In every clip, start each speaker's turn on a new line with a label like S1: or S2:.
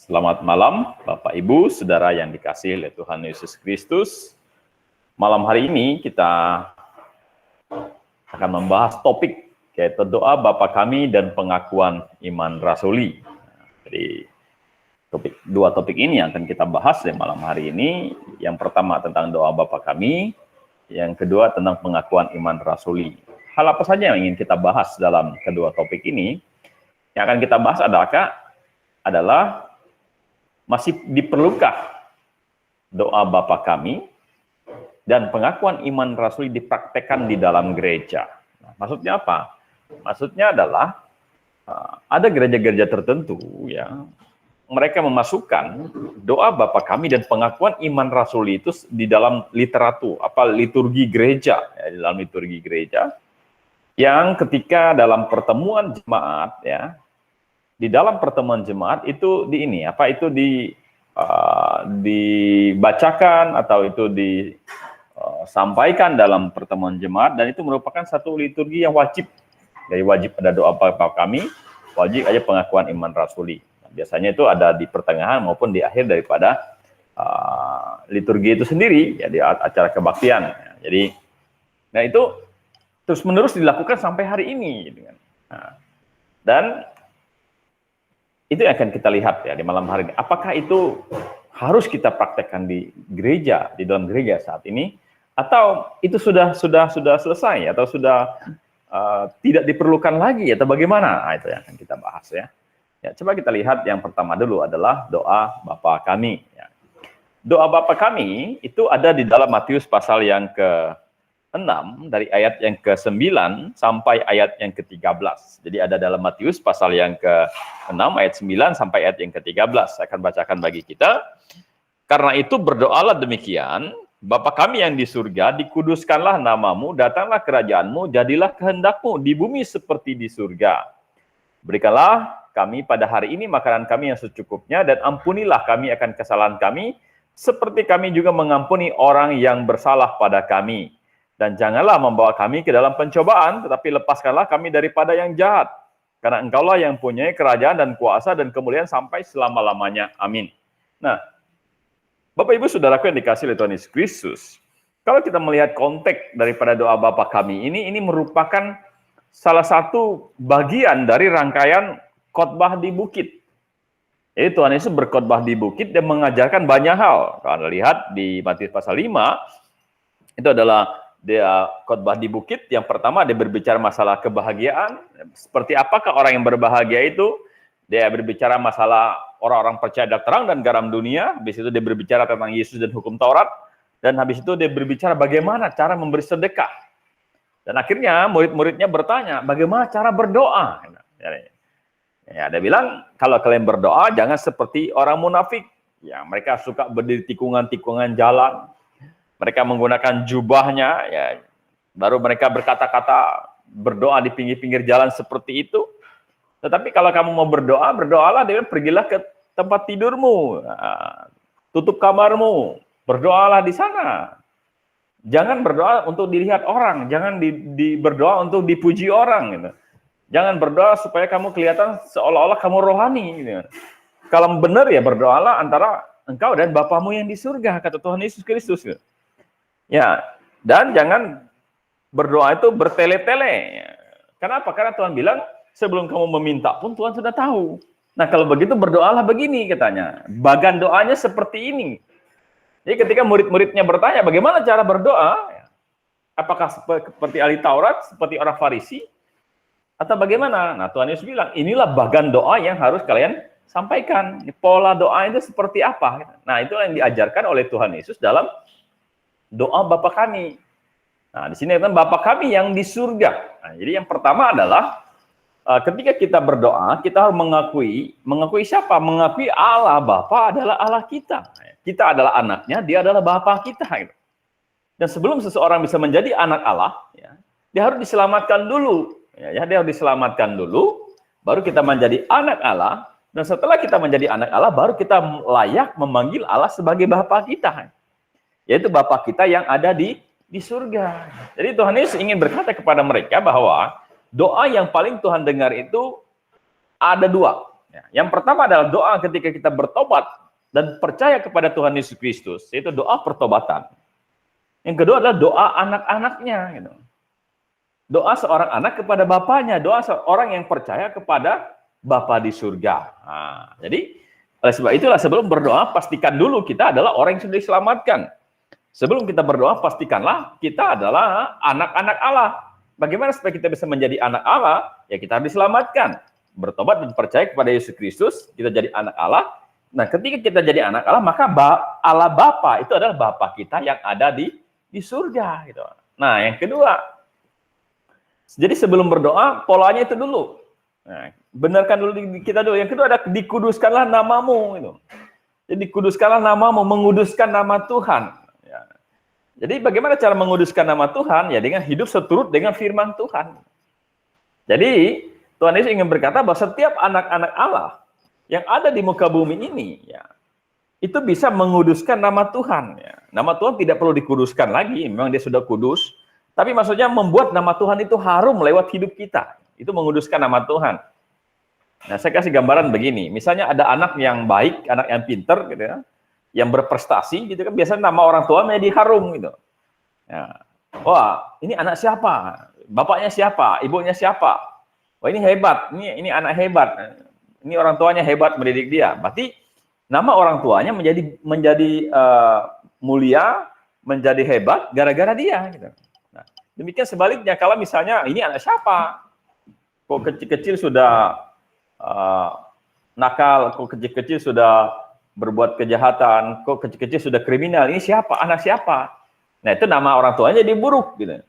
S1: Selamat malam, Bapak Ibu, Saudara yang dikasihi oleh Tuhan Yesus Kristus. Malam hari ini kita akan membahas topik yaitu doa Bapa kami dan pengakuan iman rasuli. Jadi dua topik ini yang akan kita bahas di malam hari ini. Yang pertama tentang doa Bapa kami, yang kedua tentang pengakuan iman rasuli. Hal apa saja yang ingin kita bahas dalam kedua topik ini? Yang akan kita bahas adalah masih diperlukah doa Bapa kami dan pengakuan iman rasuli dipraktekkan di dalam gereja. Nah, maksudnya apa? Maksudnya adalah ada gereja-gereja tertentu ya, mereka memasukkan doa Bapa kami dan pengakuan iman rasuli itu di dalam literatur, liturgi gereja, ya, di dalam liturgi gereja, yang ketika dalam pertemuan jemaat ya, di dalam pertemuan jemaat itu dibacakan atau itu disampaikan dalam pertemuan jemaat, dan itu merupakan satu liturgi yang wajib. Jadi wajib ada doa Bapa kami, wajib ada pengakuan iman rasuli. Nah, biasanya itu ada di pertengahan maupun di akhir daripada liturgi itu sendiri ya, di acara kebaktian. Jadi, nah itu terus menerus dilakukan sampai hari ini. Gitu kan. Nah, dan itu yang akan kita lihat ya di malam hari ini. Apakah itu harus kita praktekkan di gereja, di dalam gereja saat ini, atau itu sudah selesai atau sudah tidak diperlukan lagi atau bagaimana? Nah, itu yang akan kita bahas ya. Ya, coba kita lihat yang pertama dulu adalah doa Bapa kami. Ya. Doa Bapa kami itu ada di dalam Matius pasal yang ke-6 dari ayat yang ke-9 sampai ayat yang ke-13. Jadi ada dalam Matius pasal yang ke-6 ayat 9 sampai ayat yang ke-13. Saya akan bacakan bagi kita. Karena itu berdoalah demikian, Bapa kami yang di surga, dikuduskanlah namamu, datanglah kerajaanmu, jadilah kehendakmu di bumi seperti di surga. Berikanlah kami pada hari ini makanan kami yang secukupnya, dan ampunilah kami akan kesalahan kami, seperti kami juga mengampuni orang yang bersalah pada kami. Dan janganlah membawa kami ke dalam pencobaan, tetapi lepaskanlah kami daripada yang jahat. Karena Engkaulah yang punya kerajaan dan kuasa dan kemuliaan sampai selama-lamanya. Amin. Nah, Bapak Ibu Saudaraku yang dikasihi oleh Tuhan Yesus Kristus, kalau kita melihat konteks daripada doa Bapa kami ini merupakan salah satu bagian dari rangkaian khotbah di bukit. Jadi Tuhan Yesus berkhotbah di bukit dan mengajarkan banyak hal. Kalau Anda lihat di Matius pasal 5, itu adalah dia khotbah di bukit. Yang pertama dia berbicara masalah kebahagiaan. Seperti apakah orang yang berbahagia itu? Dia berbicara masalah orang-orang percaya terang dan garam dunia. Habis itu dia berbicara tentang Yesus dan hukum Taurat. Dan habis itu dia berbicara bagaimana cara memberi sedekah. Dan akhirnya murid-muridnya bertanya, bagaimana cara berdoa? Ya, dia bilang, kalau kalian berdoa jangan seperti orang munafik. Ya, mereka suka berdiri tikungan-tikungan jalan. Mereka menggunakan jubahnya, ya, baru mereka berkata-kata berdoa di pinggir-pinggir jalan seperti itu. Tetapi kalau kamu mau berdoa, berdoalah, dia pergilah ke tempat tidurmu, tutup kamarmu, berdoalah di sana. Jangan berdoa untuk dilihat orang, jangan berdoa untuk dipuji orang. Gitu. Jangan berdoa supaya kamu kelihatan seolah-olah kamu rohani. Gitu. Kalau benar ya berdoalah antara engkau dan Bapamu yang di surga, kata Tuhan Yesus Kristus. Gitu. Ya, dan jangan berdoa itu bertele-tele. Kenapa? Karena Tuhan bilang, sebelum kamu meminta pun Tuhan sudah tahu. Nah, kalau begitu berdoalah begini katanya. Bagan doanya seperti ini. Jadi ketika murid-muridnya bertanya, bagaimana cara berdoa? Apakah seperti ahli Taurat, seperti orang Farisi? Atau bagaimana? Nah, Tuhan Yesus bilang, inilah bagan doa yang harus kalian sampaikan. Pola doa itu seperti apa? Nah, itu yang diajarkan oleh Tuhan Yesus dalam doa Bapa kami. Nah, di sini kan Bapa kami yang di surga. Nah, jadi yang pertama adalah ketika kita berdoa, kita harus mengakui siapa? Mengakui Allah Bapa adalah Allah kita. Kita adalah anaknya, dia adalah Bapa kita. Dan sebelum seseorang bisa menjadi anak Allah, ya, dia harus diselamatkan dulu. Ya, dia harus diselamatkan dulu, baru kita menjadi anak Allah. Dan setelah kita menjadi anak Allah, baru kita layak memanggil Allah sebagai Bapa kita. Yaitu Bapa kita yang ada di surga. Jadi Tuhan Yesus ingin berkata kepada mereka bahwa doa yang paling Tuhan dengar itu ada dua. Ya, yang pertama adalah doa ketika kita bertobat dan percaya kepada Tuhan Yesus Kristus, yaitu doa pertobatan. Yang kedua adalah doa anak-anaknya. Gitu. Doa seorang anak kepada bapaknya, doa seorang yang percaya kepada Bapa di surga. Nah, jadi oleh sebab itulah sebelum berdoa pastikan dulu kita adalah orang yang sudah diselamatkan. Sebelum kita berdoa pastikanlah kita adalah anak-anak Allah. Bagaimana supaya kita bisa menjadi anak Allah? Ya kita harus diselamatkan. Bertobat dan percaya kepada Yesus Kristus, kita jadi anak Allah. Nah, ketika kita jadi anak Allah, maka Allah Bapa itu adalah Bapa kita yang ada di surga gitu. Nah, yang kedua, jadi sebelum berdoa, polanya itu dulu. Nah, benarkan dulu kita dulu. Yang kedua ada dikuduskanlah namamu. Gitu. Jadi dikuduskanlah namamu, menguduskan nama Tuhan. Ya. Jadi bagaimana cara menguduskan nama Tuhan? Ya dengan hidup seturut dengan firman Tuhan. Jadi Tuhan Yesus ingin berkata bahwa setiap anak-anak Allah yang ada di muka bumi ini, ya, itu bisa menguduskan nama Tuhan. Ya. Nama Tuhan tidak perlu dikuduskan lagi, memang dia sudah kudus. Tapi maksudnya membuat nama Tuhan itu harum lewat hidup kita. Itu menguduskan nama Tuhan. Nah, saya kasih gambaran begini. Misalnya ada anak yang baik, anak yang pinter, gitu ya, yang berprestasi, gitu kan. Biasanya nama orang tua menjadi harum, gitu. Ya. Wah, ini anak siapa? Bapaknya siapa? Ibunya siapa? Wah, ini hebat. Ini anak hebat. Ini orang tuanya hebat mendidik dia. Berarti nama orang tuanya menjadi mulia, menjadi hebat gara-gara dia, gitu. Demikian sebaliknya, kalau misalnya ini anak siapa? Kok kecil-kecil sudah nakal, kok kecil-kecil sudah berbuat kejahatan, kok kecil-kecil sudah kriminal, ini siapa? Anak siapa? Nah, itu nama orang tuanya jadi buruk. Gitu.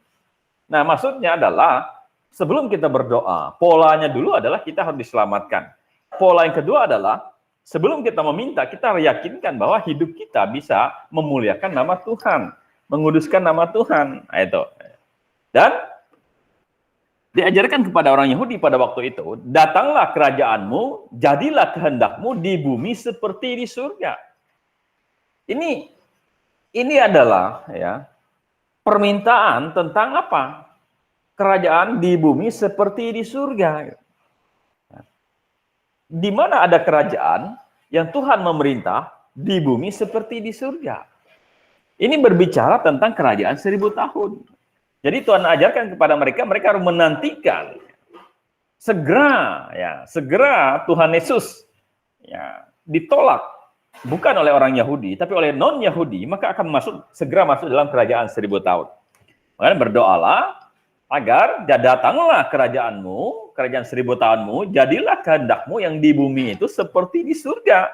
S1: Nah, maksudnya adalah sebelum kita berdoa, polanya dulu adalah kita harus diselamatkan. Pola yang kedua adalah sebelum kita meminta, kita yakinkan bahwa hidup kita bisa memuliakan nama Tuhan, menguduskan nama Tuhan. Nah, itu. Dan diajarkan kepada orang Yahudi pada waktu itu, datanglah kerajaanmu, jadilah kehendakmu di bumi seperti di surga. Ini adalah ya permintaan tentang apa? Kerajaan di bumi seperti di surga. Di mana ada kerajaan yang Tuhan memerintah di bumi seperti di surga. Ini berbicara tentang kerajaan 1000 tahun. Jadi Tuhan ajarkan kepada mereka harus menantikan segera Tuhan Yesus ya ditolak bukan oleh orang Yahudi tapi oleh non Yahudi, maka akan segera masuk dalam kerajaan 1000 tahun. Makanya berdoalah agar datanglah kerajaanmu, kerajaan 1000 tahunmu, jadilah kehendakmu yang di bumi itu seperti di surga.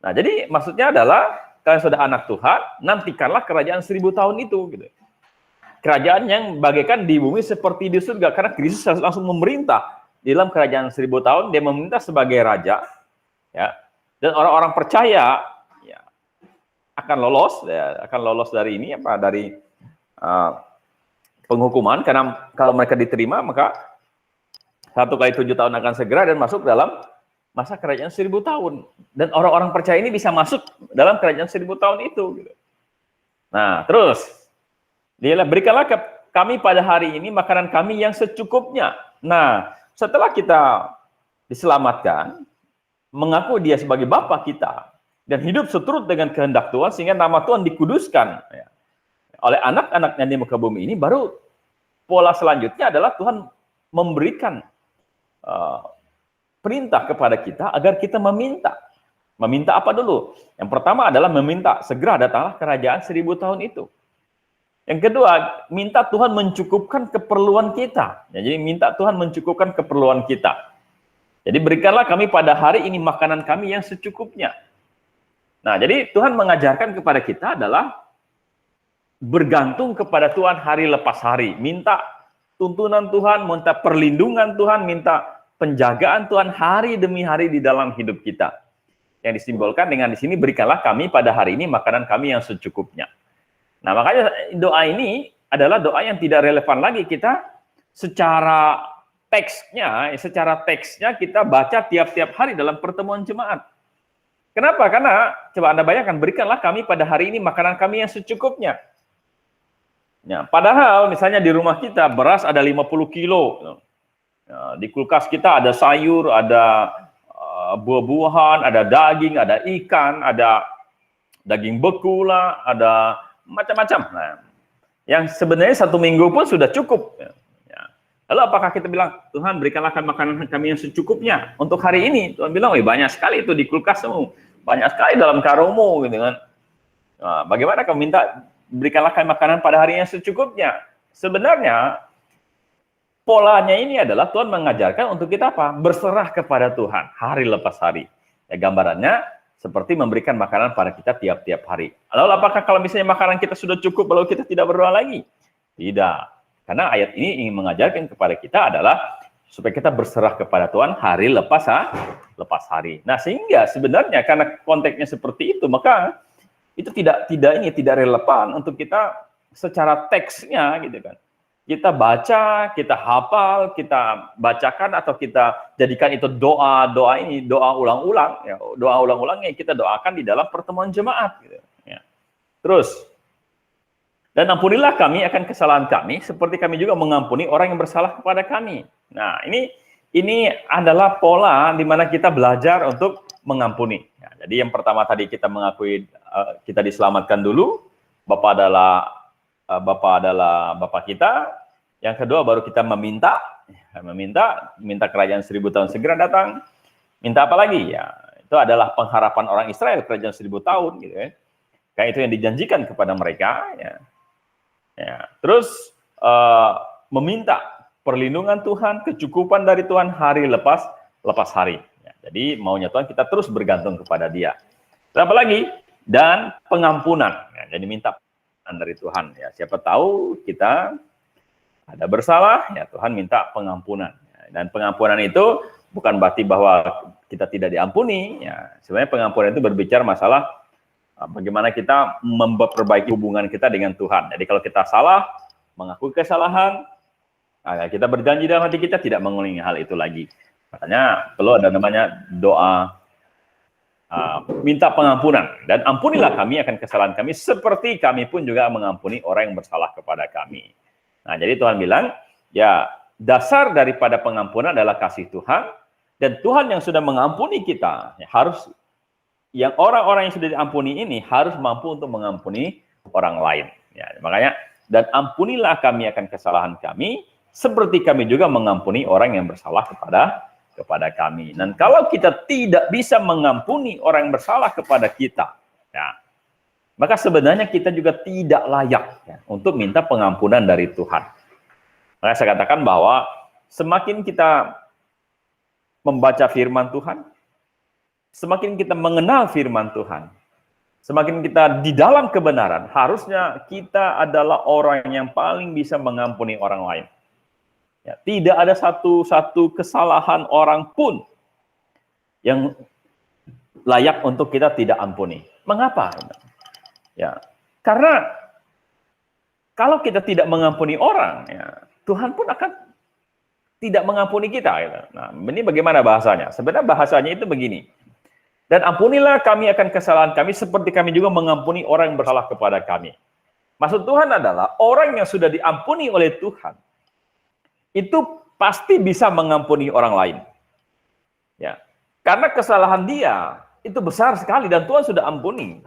S1: Nah, jadi maksudnya adalah kalian sudah anak Tuhan, nantikanlah kerajaan 1000 tahun itu gitu. Kerajaan yang bagaikan di bumi seperti di surga, karena Kristus langsung memerintah di dalam kerajaan 1000 tahun, dia memerintah sebagai raja, ya, dan orang-orang percaya ya, akan lolos dari ini dari penghukuman, karena kalau mereka diterima maka 1 kali 7 tahun akan segera dan masuk dalam masa kerajaan 1000 tahun, dan orang-orang percaya ini bisa masuk dalam kerajaan 1000 tahun itu. Gitu. Nah, terus berikanlah kami pada hari ini makanan kami yang secukupnya. Nah, setelah kita diselamatkan, mengaku dia sebagai Bapa kita, dan hidup seturut dengan kehendak Tuhan, sehingga nama Tuhan dikuduskan ya, oleh anak-anaknya di muka bumi ini, baru pola selanjutnya adalah Tuhan memberikan perintah kepada kita agar kita meminta. Meminta apa dulu? Yang pertama adalah meminta segera datanglah kerajaan 1000 tahun itu. Yang kedua, minta Tuhan mencukupkan keperluan kita. Ya, jadi minta Tuhan mencukupkan keperluan kita. Jadi berikanlah kami pada hari ini makanan kami yang secukupnya. Nah, jadi Tuhan mengajarkan kepada kita adalah bergantung kepada Tuhan hari lepas hari. Minta tuntunan Tuhan, minta perlindungan Tuhan, minta penjagaan Tuhan hari demi hari di dalam hidup kita. Yang disimbolkan dengan di sini, berikanlah kami pada hari ini makanan kami yang secukupnya. Nah, makanya doa ini adalah doa yang tidak relevan lagi kita secara teksnya kita baca tiap-tiap hari dalam pertemuan jemaat. Kenapa? Karena coba Anda bayangkan, berikanlah kami pada hari ini makanan kami yang secukupnya. Ya, padahal misalnya di rumah kita beras ada 50 kilo. Ya, di kulkas kita ada sayur, ada buah-buahan, ada daging, ada ikan, ada daging beku lah, ada macam-macam. Nah, yang sebenarnya 1 minggu pun sudah cukup. Ya. Lalu apakah kita bilang, Tuhan berikanlah makanan kami yang secukupnya untuk hari ini? Tuhan bilang, banyak sekali itu di kulkasmu, banyak sekali dalam karungmu, gitu kan. Nah, bagaimana kamu minta berikanlah kami makanan pada hari yang secukupnya? Sebenarnya polanya ini adalah Tuhan mengajarkan untuk kita apa? Berserah kepada Tuhan hari lepas hari. Ya, gambarannya seperti memberikan makanan pada kita tiap-tiap hari. Lalu apakah kalau misalnya makanan kita sudah cukup lalu kita tidak berdoa lagi? Tidak. Karena ayat ini ingin mengajarkan kepada kita adalah supaya kita berserah kepada Tuhan hari lepas hari. Nah, sehingga sebenarnya karena konteksnya seperti itu, maka itu tidak relevan untuk kita secara teksnya gitu kan. Kita baca, kita hafal, kita bacakan atau kita jadikan itu doa ulang-ulang ya, doa ulang-ulang yang kita doakan di dalam pertemuan jemaat gitu ya. Terus, dan ampunilah kami akan kesalahan kami, seperti kami juga mengampuni orang yang bersalah kepada kami. Nah, ini adalah pola di mana kita belajar untuk mengampuni. Ya, jadi yang pertama tadi kita mengakui kita diselamatkan dulu, Bapa adalah Bapa kita. Yang kedua baru kita meminta kerajaan 1000 tahun segera datang. Minta apa lagi? Ya, itu adalah pengharapan orang Israel kerajaan 1000 tahun, gitu ya. Kayak itu yang dijanjikan kepada mereka. Ya. Ya, terus meminta perlindungan Tuhan, kecukupan dari Tuhan hari lepas hari. Ya, jadi maunya Tuhan kita terus bergantung kepada Dia. Apa lagi? Dan pengampunan. Ya, jadi minta pengampunan dari Tuhan. Ya, siapa tahu kita ada bersalah, ya Tuhan minta pengampunan. Ya, dan pengampunan itu bukan berarti bahwa kita tidak diampuni. Ya, sebenarnya pengampunan itu berbicara masalah bagaimana kita memperbaiki hubungan kita dengan Tuhan. Jadi kalau kita salah, mengakui kesalahan, kita berjanji dalam hati kita tidak mengulangi hal itu lagi. Makanya perlu ada namanya doa minta pengampunan. Dan ampunilah kami akan kesalahan kami, seperti kami pun juga mengampuni orang yang bersalah kepada kami. Nah, jadi Tuhan bilang, ya dasar daripada pengampunan adalah kasih Tuhan, dan Tuhan yang sudah mengampuni kita, ya, harus yang orang-orang yang sudah diampuni ini harus mampu untuk mengampuni orang lain. Ya, makanya, dan ampunilah kami akan kesalahan kami, seperti kami juga mengampuni orang yang bersalah kepada kami. Dan kalau kita tidak bisa mengampuni orang yang bersalah kepada kita, ya, maka sebenarnya kita juga tidak layak ya, untuk minta pengampunan dari Tuhan. Maka saya katakan bahwa semakin kita membaca firman Tuhan, semakin kita mengenal firman Tuhan, semakin kita di dalam kebenaran, harusnya kita adalah orang yang paling bisa mengampuni orang lain. Ya, tidak ada satu kesalahan orang pun yang layak untuk kita tidak ampuni. Mengapa? Ya, karena kalau kita tidak mengampuni orang, ya, Tuhan pun akan tidak mengampuni kita. Gitu. Nah, ini bagaimana bahasanya? Sebenarnya bahasanya itu begini. Dan ampunilah kami akan kesalahan kami, seperti kami juga mengampuni orang yang bersalah kepada kami. Maksud Tuhan adalah orang yang sudah diampuni oleh Tuhan, itu pasti bisa mengampuni orang lain. Ya, karena kesalahan dia itu besar sekali dan Tuhan sudah ampuni.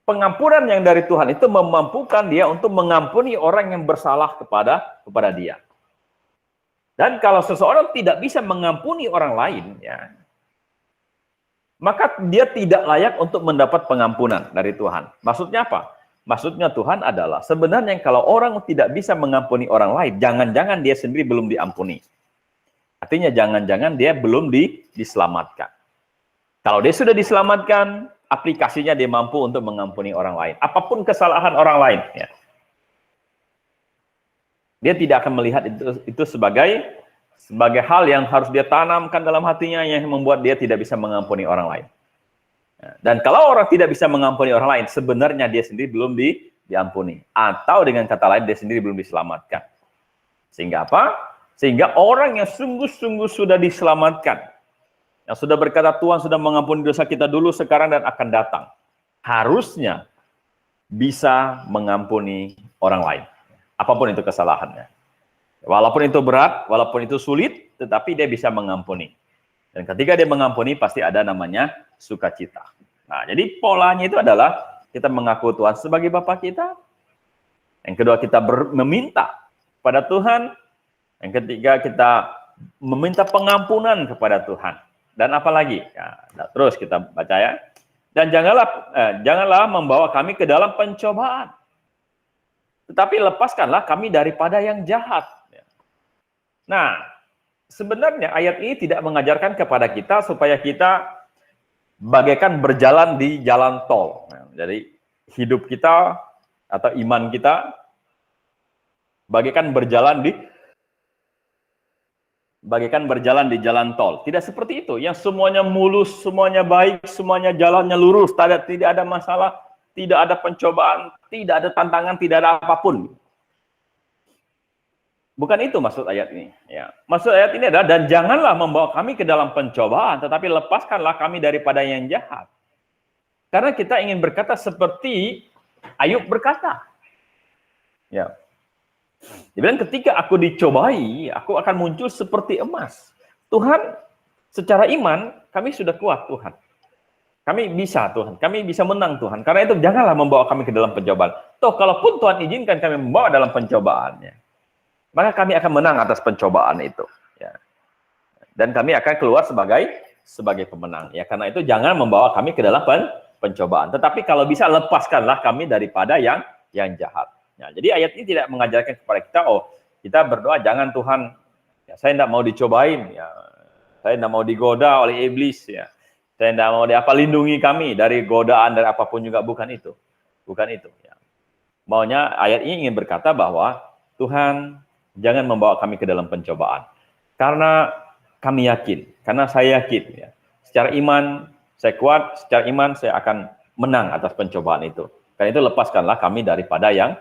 S1: Pengampunan yang dari Tuhan itu memampukan dia untuk mengampuni orang yang bersalah kepada dia. Dan kalau seseorang tidak bisa mengampuni orang lain, ya, maka dia tidak layak untuk mendapat pengampunan dari Tuhan. Maksudnya apa? Maksudnya Tuhan adalah sebenarnya kalau orang tidak bisa mengampuni orang lain, jangan-jangan dia sendiri belum diampuni. Artinya jangan-jangan dia belum diselamatkan. Kalau dia sudah diselamatkan, aplikasinya dia mampu untuk mengampuni orang lain. Apapun kesalahan orang lain. Ya. Dia tidak akan melihat itu sebagai hal yang harus dia tanamkan dalam hatinya yang membuat dia tidak bisa mengampuni orang lain. Dan kalau orang tidak bisa mengampuni orang lain, sebenarnya dia sendiri belum diampuni. Atau dengan kata lain, dia sendiri belum diselamatkan. Sehingga apa? Sehingga orang yang sungguh-sungguh sudah diselamatkan, yang sudah berkata Tuhan sudah mengampuni dosa kita dulu, sekarang, dan akan datang, harusnya bisa mengampuni orang lain. Apapun itu kesalahannya. Walaupun itu berat, walaupun itu sulit, tetapi dia bisa mengampuni. Dan ketika dia mengampuni, pasti ada namanya sukacita. Nah, jadi polanya itu adalah kita mengaku Tuhan sebagai Bapa kita. Yang kedua, kita meminta pada Tuhan. Yang ketiga, kita meminta pengampunan kepada Tuhan. Dan apa lagi? Ya, terus kita baca ya. Dan janganlah membawa kami ke dalam pencobaan. Tetapi lepaskanlah kami daripada yang jahat. Nah, sebenarnya ayat ini tidak mengajarkan kepada kita supaya kita bagaikan berjalan di jalan tol. Jadi hidup kita atau iman kita bagaikan berjalan di jalan tol. Tidak seperti itu. Yang semuanya mulus, semuanya baik, semuanya jalannya lurus, tidak ada masalah, tidak ada pencobaan, tidak ada tantangan, tidak ada apapun. Bukan itu maksud ayat ini. Ya. Maksud ayat ini adalah, dan janganlah membawa kami ke dalam pencobaan, tetapi lepaskanlah kami daripada yang jahat. Karena kita ingin berkata seperti Ayub berkata. Ya. Dia bilang, ketika aku dicobai, aku akan muncul seperti emas. Tuhan, secara iman, kami sudah kuat Tuhan. Kami bisa Tuhan, kami bisa menang Tuhan. Karena itu janganlah membawa kami ke dalam pencobaan. Toh, kalaupun Tuhan izinkan kami membawa dalam pencobaannya, maka kami akan menang atas pencobaan itu. Ya. Dan kami akan keluar sebagai pemenang. Ya, karena itu jangan membawa kami ke dalam pencobaan. Tetapi kalau bisa lepaskanlah kami daripada yang jahat. Ya, jadi ayat ini tidak mengajarkan kepada kita, kita berdoa jangan Tuhan, ya, saya tidak mau dicobain, ya, saya tidak mau digoda oleh iblis, ya, saya tidak mau lindungi kami dari godaan dari apapun juga, bukan itu. Ya. Maunya ayat ini ingin berkata bahwa Tuhan jangan membawa kami ke dalam pencobaan. Karena kami yakin, karena saya yakin, ya, secara iman saya kuat, secara iman saya akan menang atas pencobaan itu. Karena itu lepaskanlah kami daripada yang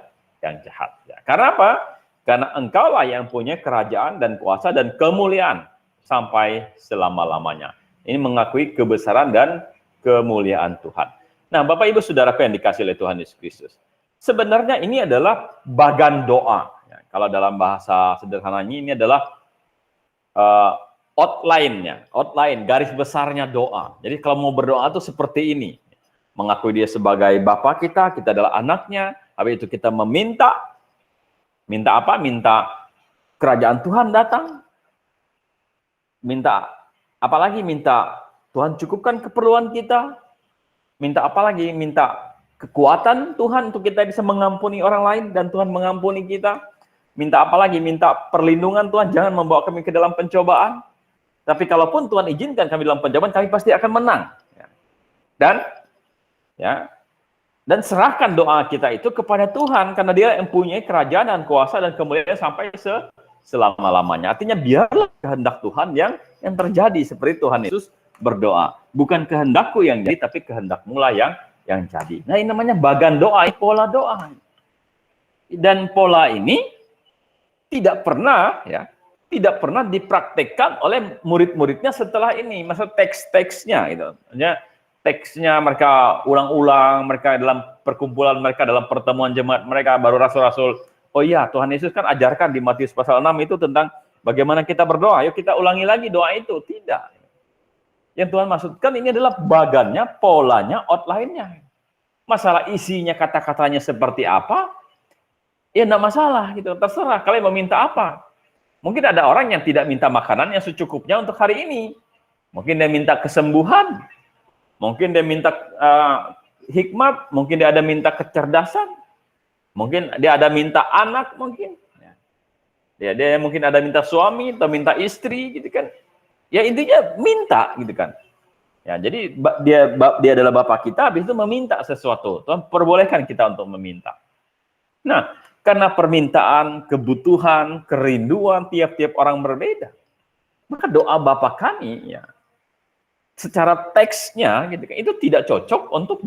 S1: jahat. Ya. Karena apa? Karena engkaulah yang punya kerajaan dan kuasa dan kemuliaan sampai selama-lamanya. Ini mengakui kebesaran dan kemuliaan Tuhan. Nah, Bapak Ibu Saudaraku yang dikasihi oleh Tuhan Yesus Kristus. Sebenarnya ini adalah bagan doa. Ya, kalau dalam bahasa sederhananya ini adalah outline, garis besarnya doa. Jadi kalau mau berdoa itu seperti ini. Mengakui dia sebagai Bapa kita adalah anaknya. Habis itu kita minta apa? Minta kerajaan Tuhan datang. Minta apa lagi? Minta Tuhan cukupkan keperluan kita. Minta apa lagi? Minta kekuatan Tuhan untuk kita bisa mengampuni orang lain dan Tuhan mengampuni kita. Minta apa lagi? Minta perlindungan Tuhan, jangan membawa kami ke dalam pencobaan. Tapi kalaupun Tuhan izinkan kami dalam pencobaan, kami pasti akan menang. Dan serahkan doa kita itu kepada Tuhan, karena dia yang punya kerajaan dan kuasa dan kemuliaan sampai selama-lamanya. Artinya biarlah kehendak Tuhan yang terjadi, seperti Tuhan Yesus berdoa. Bukan kehendakku yang jadi, tapi kehendakmu lah yang jadi. Nah, ini namanya bagan doa, pola doa. Dan pola ini tidak pernah dipraktekkan oleh murid-muridnya setelah ini. Maksud teks-teksnya gitu. Teksnya mereka ulang-ulang, mereka dalam perkumpulan mereka, dalam pertemuan jemaat mereka, baru rasul-rasul, oh iya, Tuhan Yesus kan ajarkan di Matius pasal 6 itu tentang bagaimana kita berdoa, yuk kita ulangi lagi doa itu. Tidak. Yang Tuhan maksudkan ini adalah bagannya, polanya, outline-nya. Masalah isinya, kata-katanya seperti apa, ya enggak masalah, gitu. Terserah, kalian meminta apa. Mungkin ada orang yang tidak minta makanan yang secukupnya untuk hari ini. Mungkin dia minta kesembuhan, mungkin dia minta hikmat, mungkin dia ada minta kecerdasan, mungkin dia ada minta anak, mungkin. Dia mungkin ada minta suami atau minta istri, gitu kan. Ya intinya minta, gitu kan. Ya, jadi dia adalah Bapa kita, habis itu meminta sesuatu. Tuhan perbolehkan kita untuk meminta. Nah, karena permintaan, kebutuhan, kerinduan tiap-tiap orang berbeda, maka doa Bapa kami, ya, secara teksnya gitu kan, itu tidak cocok untuk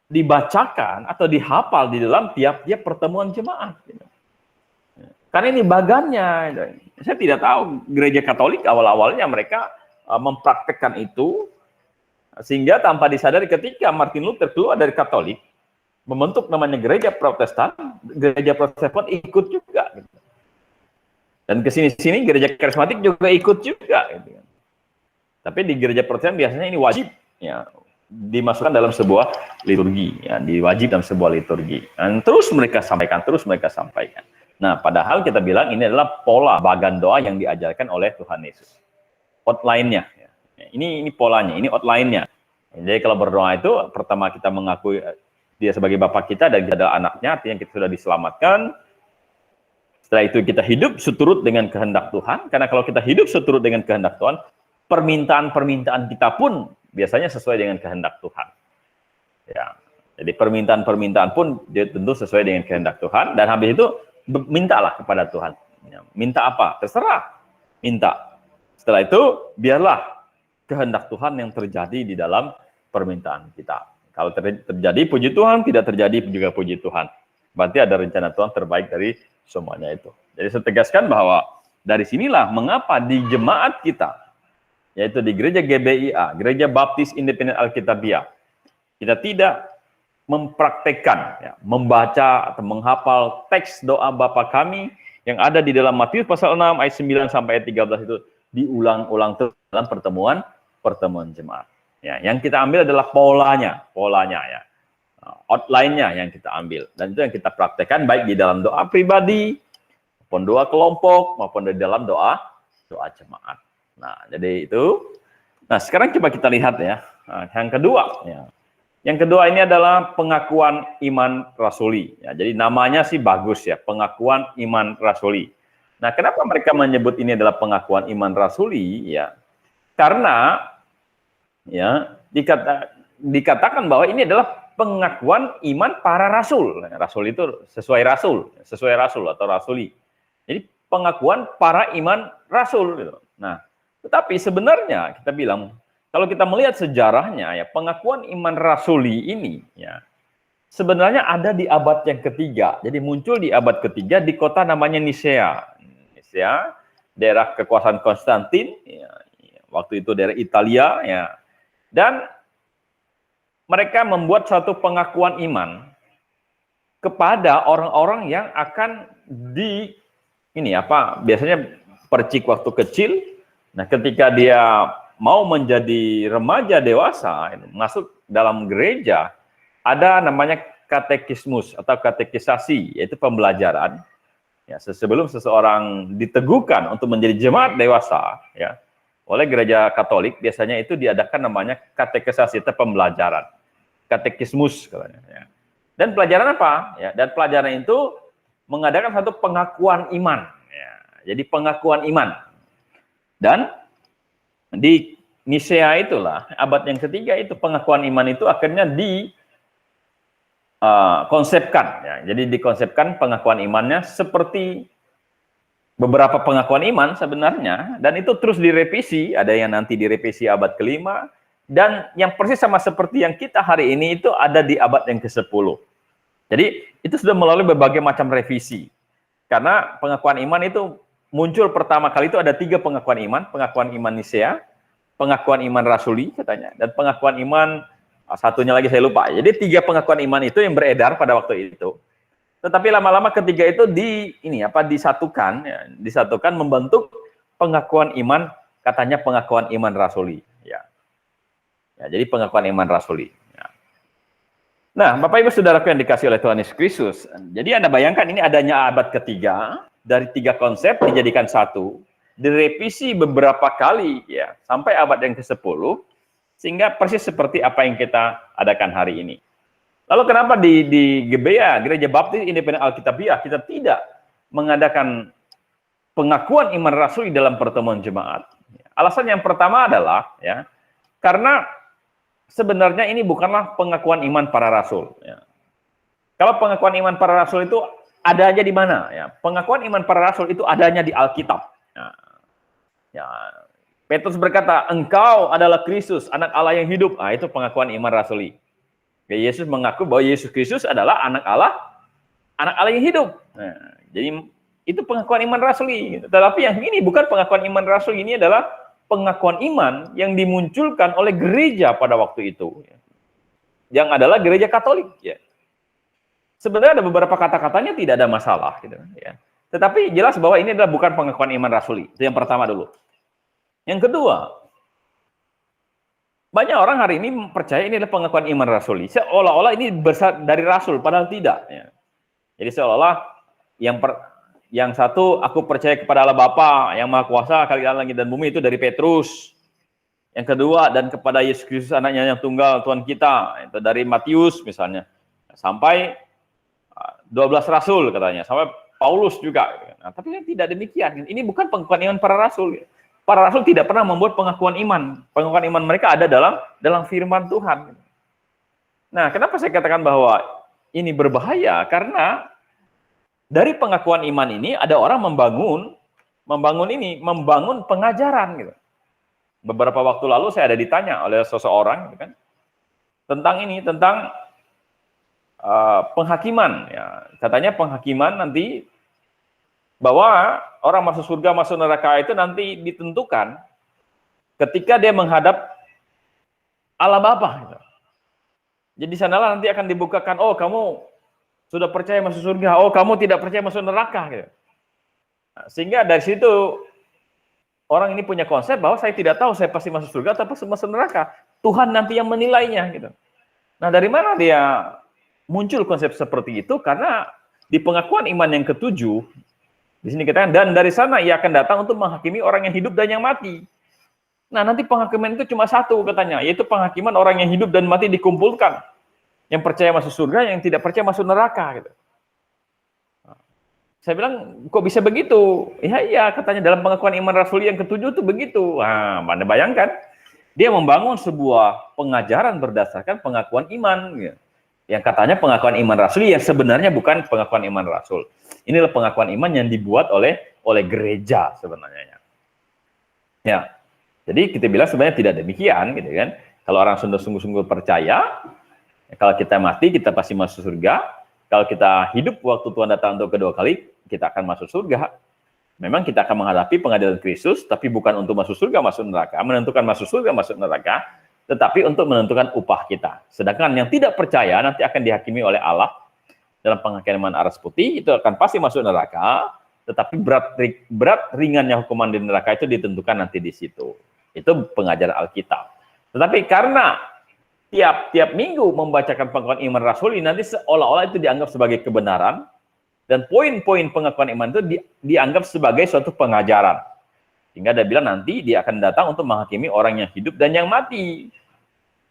S1: dibacakan atau dihafal di dalam tiap-tiap pertemuan jemaat. Gitu. Karena ini bagannya. Gitu. Saya tidak tahu gereja Katolik awal-awalnya mereka mempraktekkan itu, sehingga tanpa disadari ketika Martin Luther keluar dari Katolik, membentuk namanya gereja Protestan pun ikut juga. Gitu. Dan kesini-sini gereja karismatik juga ikut juga. Gitu. Tapi di gereja Protestan biasanya ini wajib, ya, dimasukkan dalam sebuah liturgi, ya, diwajib dalam sebuah liturgi. Dan terus mereka sampaikan. Nah, padahal kita bilang ini adalah pola bagan doa yang diajarkan oleh Tuhan Yesus. Outline-nya, ya. Ini polanya, ini outline-nya. Jadi kalau berdoa itu, pertama kita mengakui dia sebagai Bapa kita dan kita adalah anaknya, artinya kita sudah diselamatkan. Setelah itu kita hidup seturut dengan kehendak Tuhan, karena kalau kita hidup seturut dengan kehendak Tuhan, permintaan-permintaan kita pun biasanya sesuai dengan kehendak Tuhan. Ya, jadi permintaan-permintaan pun dia tentu sesuai dengan kehendak Tuhan, dan habis itu mintalah kepada Tuhan. Ya, minta apa? Terserah. Minta. Setelah itu, biarlah kehendak Tuhan yang terjadi di dalam permintaan kita. Kalau terjadi, puji Tuhan. Tidak terjadi, juga puji Tuhan. Berarti ada rencana Tuhan terbaik dari semuanya itu. Jadi saya tegaskan bahwa dari sinilah mengapa di jemaat kita, yaitu di gereja GBIA, Gereja Baptis Independen Alkitabiah, kita tidak mempraktekkan, ya, membaca atau menghafal teks doa Bapa kami yang ada di dalam Matius pasal 6 ayat 9 sampai ayat 13 itu diulang-ulang dalam pertemuan jemaat. Ya, yang kita ambil adalah polanya ya. Outline-nya yang kita ambil, dan itu yang kita praktekkan baik di dalam doa pribadi maupun doa kelompok maupun di dalam doa jemaat. Nah, jadi itu. Nah, sekarang coba kita lihat ya. Nah, yang kedua ya. Yang kedua ini adalah pengakuan iman rasuli. Ya, jadi namanya sih bagus ya, pengakuan iman rasuli. Nah, kenapa mereka menyebut ini adalah pengakuan iman rasuli? Ya, karena ya dikatakan bahwa ini adalah pengakuan iman para rasul. Rasul itu sesuai rasul atau rasuli. Jadi pengakuan para iman rasul. Gitu. Nah, tetapi sebenarnya kita bilang, kalau kita melihat sejarahnya, ya, pengakuan iman rasuli ini, ya, sebenarnya ada di abad yang ketiga. Jadi muncul di abad ketiga di kota namanya Nisea, daerah kekuasaan Konstantin, ya, waktu itu daerah Italia, ya, dan mereka membuat suatu pengakuan iman kepada orang-orang yang akan biasanya percik waktu kecil. Nah, ketika dia mau menjadi remaja dewasa, masuk dalam gereja, ada namanya katekismus atau katekisasi, yaitu pembelajaran. Ya, sebelum seseorang diteguhkan untuk menjadi jemaat dewasa, ya, oleh gereja Katolik, biasanya itu diadakan namanya katekisasi atau pembelajaran. Katekismus, katanya. Ya. Dan pelajaran apa? Ya, dan pelajaran itu mengadakan satu pengakuan iman. Ya, jadi pengakuan iman. Dan di Nisea itulah, abad yang ketiga itu pengakuan iman itu akhirnya dikonsepkan. Ya. Jadi dikonsepkan pengakuan imannya seperti beberapa pengakuan iman sebenarnya, dan itu terus direvisi. Ada yang nanti direvisi abad kelima, dan yang persis sama seperti yang kita hari ini itu ada di abad yang ke-10. Jadi itu sudah melalui berbagai macam revisi. Karena pengakuan iman itu muncul pertama kali itu ada 3 pengakuan iman Nisea, pengakuan iman rasuli katanya, dan pengakuan iman satunya lagi saya lupa. Jadi 3 pengakuan iman itu yang beredar pada waktu itu. Tetapi lama-lama ketiga itu disatukan membentuk pengakuan iman, katanya pengakuan iman rasuli. Ya, jadi pengakuan iman rasuli. Ya. Nah, Bapak Ibu Saudaraku yang dikasih oleh Tuhan Yesus Kristus, jadi Anda bayangkan ini adanya abad ketiga, dari 3 konsep dijadikan satu, direvisi beberapa kali ya sampai abad yang ke-10, sehingga persis seperti apa yang kita adakan hari ini. Lalu kenapa di GBIA, Gereja Baptis Independen Alkitabiah, kita tidak mengadakan pengakuan iman rasuli dalam pertemuan jemaat? Alasan yang pertama adalah ya, karena sebenarnya ini bukanlah pengakuan iman para rasul. Ya. Kalau pengakuan iman para rasul itu adanya di mana? Ya, pengakuan iman para rasul itu adanya di Alkitab. Ya, Petrus berkata, engkau adalah Kristus, anak Allah yang hidup. Nah, itu pengakuan iman rasuli. Ya, Yesus mengaku bahwa Yesus Kristus adalah anak Allah yang hidup. Nah, jadi itu pengakuan iman rasuli. Tetapi yang ini bukan pengakuan iman rasuli, ini adalah pengakuan iman yang dimunculkan oleh gereja pada waktu itu, yang adalah gereja Katolik. Ya. Sebenarnya ada beberapa kata-katanya tidak ada masalah, gitu. Ya. Tetapi jelas bahwa ini adalah bukan pengakuan iman rasuli. Itu yang pertama dulu. Yang kedua, Banyak orang hari ini percaya ini adalah pengakuan iman rasuli. Seolah-olah ini besar dari rasul, padahal tidak. Ya. Jadi seolah-olah yang satu, aku percaya kepada Allah Bapa yang Maha Kuasa, Khalik langit dan bumi, itu dari Petrus. Yang kedua, dan kepada Yesus Kristus anaknya yang tunggal, Tuhan kita, itu dari Matius misalnya. Sampai 12 rasul katanya, sampai Paulus juga. Nah, tapi tidak demikian. Ini bukan pengakuan iman para rasul. Para rasul tidak pernah membuat pengakuan iman. Pengakuan iman mereka ada dalam firman Tuhan. Nah, kenapa saya katakan bahwa ini berbahaya? Karena dari pengakuan iman ini ada orang membangun pengajaran gitu. Beberapa waktu lalu saya ada ditanya oleh seseorang gitu kan, tentang penghakiman. Ya. Katanya penghakiman nanti bahwa orang masuk surga, masuk neraka itu nanti ditentukan ketika dia menghadap Allah Bapa. Gitu. Jadi sanalah nanti akan dibukakan, oh kamu sudah percaya masuk surga, oh kamu tidak percaya masuk neraka. Gitu. Nah, sehingga dari situ orang ini punya konsep bahwa saya tidak tahu saya pasti masuk surga atau pasti masuk neraka. Tuhan nanti yang menilainya. Gitu. Nah dari mana dia muncul konsep seperti itu? Karena di pengakuan iman yang ketujuh, di sini kita dan dari sana ia akan datang untuk menghakimi orang yang hidup dan yang mati. Nah, nanti penghakiman itu cuma satu katanya, yaitu penghakiman orang yang hidup dan mati dikumpulkan. Yang percaya masuk surga, yang tidak percaya masuk neraka gitu. Saya bilang, kok bisa begitu? Iya, katanya dalam pengakuan iman rasuli yang ketujuh itu begitu. Nah, Anda bayangkan, dia membangun sebuah pengajaran berdasarkan pengakuan iman gitu. Yang katanya pengakuan iman rasuli yang sebenarnya bukan pengakuan iman rasul. Inilah pengakuan iman yang dibuat oleh gereja sebenarnya. Ya, jadi kita bilang sebenarnya tidak demikian, gitu kan? Kalau orang sungguh-sungguh percaya, kalau kita mati kita pasti masuk surga. Kalau kita hidup waktu Tuhan datang untuk kedua kali, kita akan masuk surga. Memang kita akan menghadapi pengadilan Kristus, tapi bukan untuk masuk surga, masuk neraka, menentukan masuk surga, masuk neraka, tetapi untuk menentukan upah kita. Sedangkan yang tidak percaya nanti akan dihakimi oleh Allah dalam penghakiman aras putih, itu akan pasti masuk neraka, tetapi berat ringannya hukuman di neraka itu ditentukan nanti di situ. Itu pengajaran Alkitab. Tetapi karena tiap minggu membacakan pengakuan iman rasuli, nanti seolah-olah itu dianggap sebagai kebenaran, dan poin-poin pengakuan iman itu dianggap sebagai suatu pengajaran. Sehingga dia bilang nanti dia akan datang untuk menghakimi orang yang hidup dan yang mati.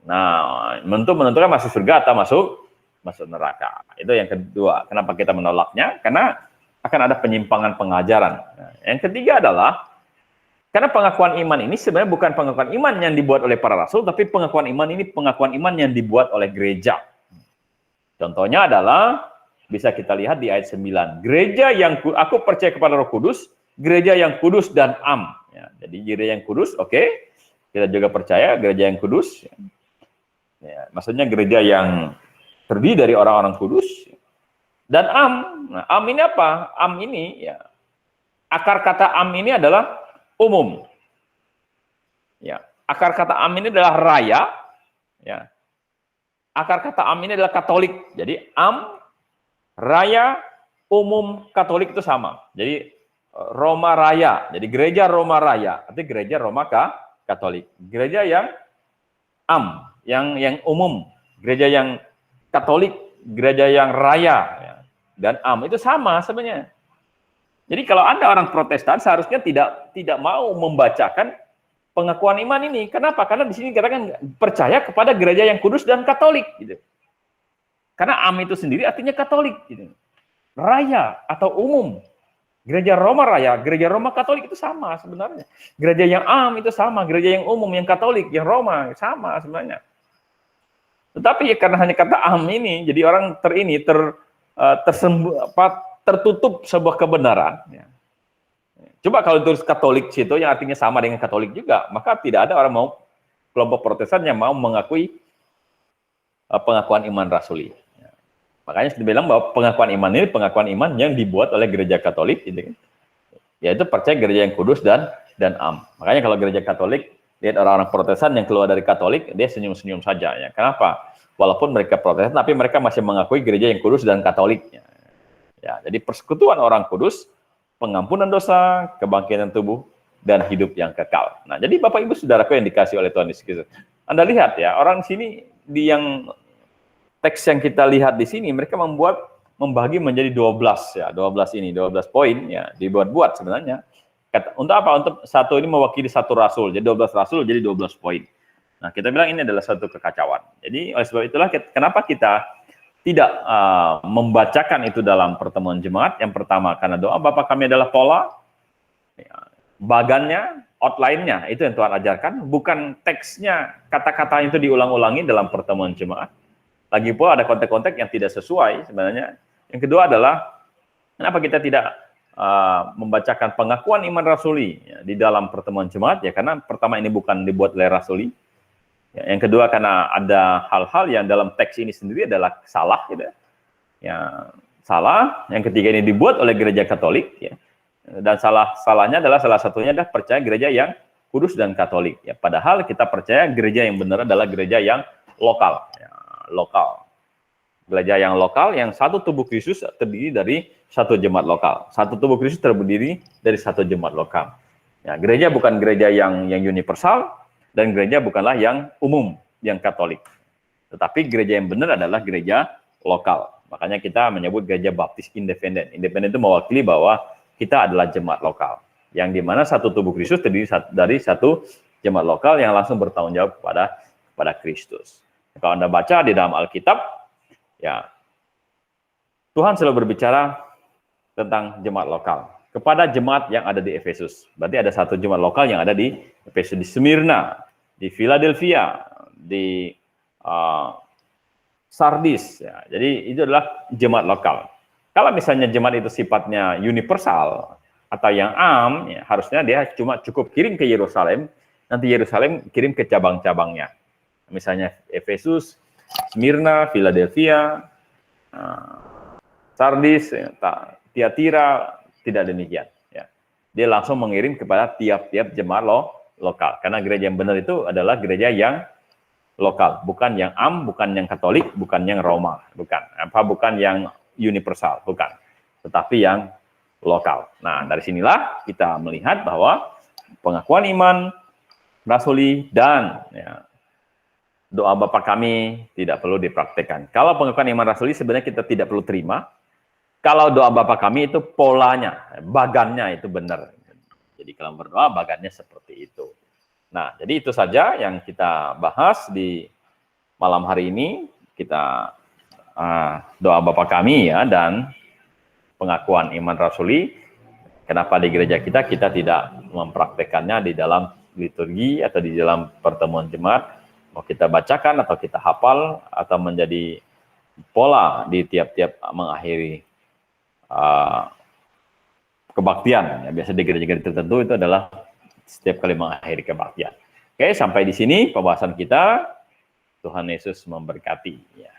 S1: Nah, untuk menentukan masuk surga atau masuk neraka. Itu yang kedua. Kenapa kita menolaknya? Karena akan ada penyimpangan pengajaran. Nah, yang ketiga adalah karena pengakuan iman ini sebenarnya bukan pengakuan iman yang dibuat oleh para rasul, tapi pengakuan iman ini pengakuan iman yang dibuat oleh gereja. Contohnya adalah bisa kita lihat di ayat 9. Gereja yang aku percaya kepada Roh Kudus, gereja yang kudus dan am. Ya, jadi gereja yang kudus, oke. Kita juga percaya gereja yang kudus. Ya, maksudnya gereja yang terdiri dari orang-orang kudus. Dan am. Nah, am ini apa? Am ini, ya, akar kata am ini adalah umum. Ya, akar kata am ini adalah raya. Ya. Akar kata am ini adalah Katolik. Jadi am, raya, umum, Katolik itu sama. Jadi Roma Raya. Jadi gereja Roma Raya, artinya gereja Roma Katolik. Gereja yang am, yang umum, gereja yang Katolik, gereja yang raya, ya, dan am itu sama sebenarnya. Jadi kalau Anda orang Protestan seharusnya tidak mau membacakan pengakuan iman ini. Kenapa? Karena di sini katakan percaya kepada gereja yang kudus dan Katolik, gitu. Karena am itu sendiri artinya Katolik, gitu. Raya atau umum. Gereja Roma Raya, gereja Roma Katolik itu sama sebenarnya. Gereja yang am itu sama, gereja yang umum, yang Katolik, yang Roma sama sebenarnya. Tetapi karena hanya kata am ini, jadi orang tertutup sebuah kebenaran. Ya. Coba kalau tulis Katolik situ yang artinya sama dengan Katolik juga, maka tidak ada orang kelompok Protestan yang mau mengakui pengakuan iman rasuli. Makanya saya bilang bahwa pengakuan iman ini pengakuan iman yang dibuat oleh gereja Katolik, gitu kan? Yaitu percaya gereja yang kudus dan am. Makanya kalau gereja Katolik, lihat orang-orang Protestan yang keluar dari Katolik, dia senyum-senyum saja. Ya. Kenapa? Walaupun mereka Protestan, tapi mereka masih mengakui gereja yang kudus dan Katolik. Ya, jadi persekutuan orang kudus, pengampunan dosa, kebangkitan tubuh, dan hidup yang kekal. Nah, jadi Bapak Ibu Saudaraku yang dikasih oleh Tuhan Yesus Kristus, Anda lihat ya, orang sini di yang teks yang kita lihat di sini, mereka membagi menjadi 12 ya, 12 poin ya, dibuat-buat sebenarnya. Untuk apa? Untuk satu ini mewakili satu rasul, jadi 12 rasul jadi 12 poin. Nah, kita bilang ini adalah satu kekacauan. Jadi oleh sebab itulah kenapa kita tidak membacakan itu dalam pertemuan jemaat. Yang pertama, karena doa Bapa kami adalah pola, ya, bagannya, outline-nya, itu yang Tuhan ajarkan, bukan teksnya, kata-kata itu diulang-ulangi dalam pertemuan jemaat. Lagi pula ada konteks-konteks yang tidak sesuai sebenarnya. Yang kedua adalah, kenapa kita tidak membacakan pengakuan iman rasuli ya, di dalam pertemuan jemaat? Ya karena pertama ini bukan dibuat oleh rasuli. Ya, yang kedua karena ada hal-hal yang dalam teks ini sendiri adalah salah, gitu ya, salah. Yang ketiga ini dibuat oleh gereja Katolik, ya. Dan salahnya adalah salah satunya adalah percaya gereja yang kudus dan Katolik. Ya, padahal kita percaya gereja yang benar adalah gereja yang lokal, ya, lokal. Gereja yang lokal, yang satu tubuh Kristus terdiri dari satu jemaat lokal. Satu tubuh Kristus terdiri dari satu jemaat lokal. Ya, gereja bukan gereja yang universal, dan gereja bukanlah yang umum, yang Katolik. Tetapi gereja yang benar adalah gereja lokal. Makanya kita menyebut gereja baptis independen. Independen itu mewakili bahwa kita adalah jemaat lokal, yang dimana satu tubuh Kristus terdiri dari satu jemaat lokal yang langsung bertanggung jawab kepada Kristus. Kalau Anda baca di dalam Alkitab, ya Tuhan selalu berbicara tentang jemaat lokal kepada jemaat yang ada di Efesus. Berarti ada satu jemaat lokal yang ada di Efesus, di Smyrna, di Philadelphia, di Sardis. Ya. Jadi itu adalah jemaat lokal. Kalau misalnya jemaat itu sifatnya universal atau yang am, ya, harusnya dia cukup kirim ke Yerusalem, nanti Yerusalem kirim ke cabang-cabangnya. Misalnya Efesus, Smyrna, Philadelphia, Sardis, Tiatira, tidak demikian. Ya. Dia langsung mengirim kepada tiap-tiap jemaat lokal. Karena gereja yang benar itu adalah gereja yang lokal, bukan yang am, bukan yang Katolik, bukan yang Roma, bukan yang universal, bukan, tetapi yang lokal. Nah, dari sinilah kita melihat bahwa pengakuan iman rasuli dan ya, doa Bapa kami tidak perlu dipraktekkan. Kalau pengakuan iman rasuli sebenarnya kita tidak perlu terima. Kalau doa Bapa kami itu polanya, bagannya itu benar. Jadi kalau berdoa bagannya seperti itu. Nah, jadi itu saja yang kita bahas di malam hari ini. Kita doa Bapa kami ya, dan pengakuan iman rasuli. Kenapa di gereja kita tidak mempraktekannya di dalam liturgi atau di dalam pertemuan jemaat? Mau kita bacakan atau kita hafal atau menjadi pola di tiap-tiap mengakhiri kebaktian. Ya, biasa di gereja-gereja tertentu itu adalah setiap kali mengakhiri kebaktian. Oke, sampai di sini pembahasan kita. Tuhan Yesus memberkati. Ya.